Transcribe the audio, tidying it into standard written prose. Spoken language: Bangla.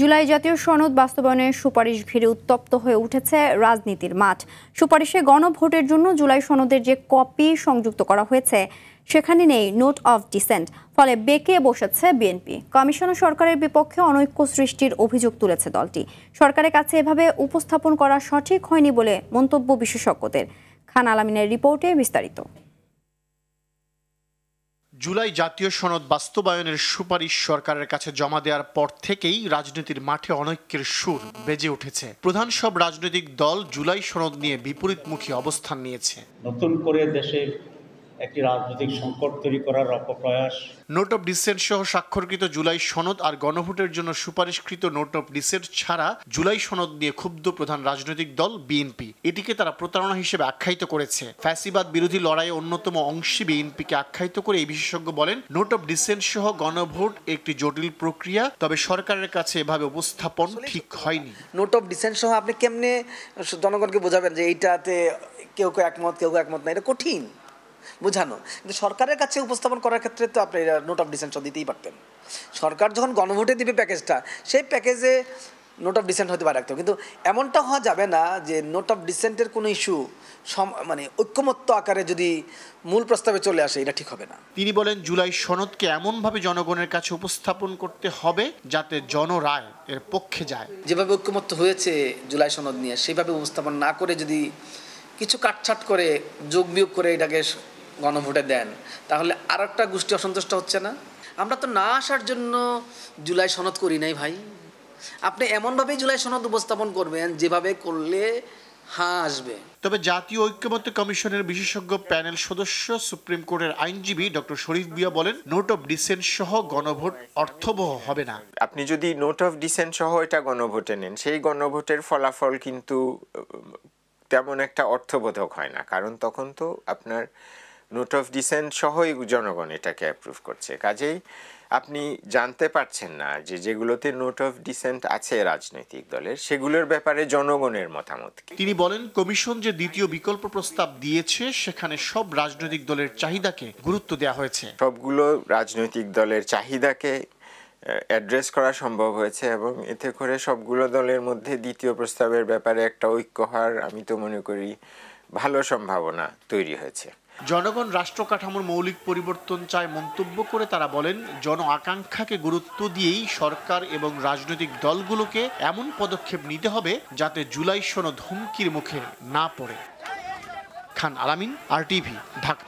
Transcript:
জুলাই জাতীয় সনদ বাস্তবায়নের সুপারিশ ঘিরে উত্তপ্ত হয়ে উঠেছে রাজনীতির মাঠ। সুপারিশে গণভোটের জন্য জুলাই সনদের যে কপি সংযুক্ত করা হয়েছে সেখানে নেই নোট অফ ডিসেন্ট, ফলে বেঁকে বসেছে বিএনপি। কমিশন ও সরকারের বিপক্ষে অনৈক্য সৃষ্টির অভিযোগ তুলেছে দলটি। সরকারের কাছে এভাবে উপস্থাপন করা সঠিক হয়নি বলে মন্তব্য বিশেষজ্ঞদের। খান আলামিনের রিপোর্টে বিস্তারিত। জুলাই জাতীয় সনদ বাস্তবায়নের সুপারিশ সরকারের কাছে জমা দেওয়ার পর থেকেই রাজনীতির মাঠে অনৈক্যের সুর বেজে উঠেছে। প্রধান সব রাজনৈতিক দল জুলাই সনদ নিয়ে বিপরীতমুখী অবস্থান নিয়েছে। নতুন করে দেশে একটি রাজনৈতিক সংকট তৈরি করার অপপ্রয়াস। নোট অফ ডিসেন্ট সহ স্বাক্ষরকৃত জুলাই সনদ আর গণভোটের জন্য সুপারিশকৃত নোট অফ ডিসেন্ট ছাড়া জুলাই সনদ নিয়ে ক্ষুব্ধ প্রধান রাজনৈতিক দল বিএনপি। এটিকে তারা প্রতারণা হিসেবে আখ্যায়িত করেছে। ফ্যাসিবাদ বিরোধী লড়াইয়ে অন্যতম অংশী বিএনপিকে আখ্যায়িত করে এই বিশেষজ্ঞ বলেন, নোট অফ ডিসেন্ট সহ গণভোট একটি জটিল প্রক্রিয়া, তবে সরকারের কাছে এভাবে উপস্থাপন ঠিক হয়নি। নোট অফ ডিসেন্ট সহ আপনি কেমনে জনগণকে বোঝাবেন যে এইটাতে কেউ কেউ একমত না? এটা কঠিন বোঝানো, কিন্তু সরকারের কাছে উপস্থাপন করার ক্ষেত্রে তো আপনি নোট অফ ডিসেন্ট দিতেই পারতেন। সরকার যখন গণভোটে দিবে প্যাকেজটা, সেই প্যাকেজে নোট অফ ডিসেন্ট হতে পারে রাখতে, কিন্তু এমনটা হওয়া যাবে না যে নোট অফ ডিসেন্টের কোনো ইস্যু মানে ঐক্যমত্য আকারে যদি মূল প্রস্তাবে চলে আসে, এটা ঠিক হবে না। তিনি বলেন, জুলাই সনদকে এমনভাবে জনগণের কাছে উপস্থাপন করতে হবে যাতে জনরায় এর পক্ষে যায়। যেভাবে ঐক্যমত্য হয়েছে জুলাই সনদ নিয়ে, সেইভাবে উপস্থাপন না করে যদি কিছু কাটছাট করে যোগ বিয়োগ করে এটাকে গণভোটে দেন, তাহলে আর একটা গোষ্ঠী অসন্তুষ্ট হচ্ছে না? আমরা তো না আসার জন্য জুলাই সনদ করি নাই ভাই। আপনি এমনভাবেই জুলাই সনদ উপস্থাপন করবেন যেভাবে করলে হ্যাঁ আসবে। তবে জাতীয় ঐক্যমত্য কমিশনের বিশেষজ্ঞ প্যানেল সদস্য সুপ্রিম কোর্টের আইনজীবী ডক্টর শরীফ ভূঁইয়া বলেন, নোট অফ ডিসেন্ট সহ গণভোট অর্থবহ হবে না। আপনি যদি নোট অফ ডিসেন্ট সহ এটা গণভোটে নেন, সেই গণভোটের ফলাফল কিন্তু তেমন একটা অর্থবোধক হয় না, কারণ তখন তো আপনার নোট অফ ডিসেন্ট সহই জনগণ এটাকে অ্যাপ্রুভ করছে। কাজেই আপনি জানতে পারছেন না যে যেগুলোতে নোট অফ ডিসেন্ট আছে রাজনৈতিক দলের, সেগুলোর ব্যাপারে জনগণের মতামত কি। তিনি বলেন, কমিশন যে দ্বিতীয় বিকল্প প্রস্তাব দিয়েছে সেখানে সব রাজনৈতিক দলের চাহিদাকে গুরুত্ব দেওয়া হয়েছে। সবগুলো রাজনৈতিক দলের চাহিদাকে অ্যাড্রেস করা সম্ভব হয়েছে এবং এতে করে সবগুলো দলের মধ্যে দ্বিতীয় প্রস্তাবের ব্যাপারে একটা ঐক্য হওয়ার আমি তো মনে করি ভালো সম্ভাবনা তৈরি হয়েছে। জনগণ রাষ্ট্র কাঠামোর মৌলিক পরিবর্তন চায় মন্তব্য করে তারা বলেন, জন আকাঙ্ক্ষাকে গুরুত্ব দিয়েই সরকার এবং রাজনৈতিক দলগুলোকে এমন পদক্ষেপ নিতে হবে যাতে জুলাই সনদ হুমকির মুখে না পড়ে। খান আলামিন, RTV, ঢাকা।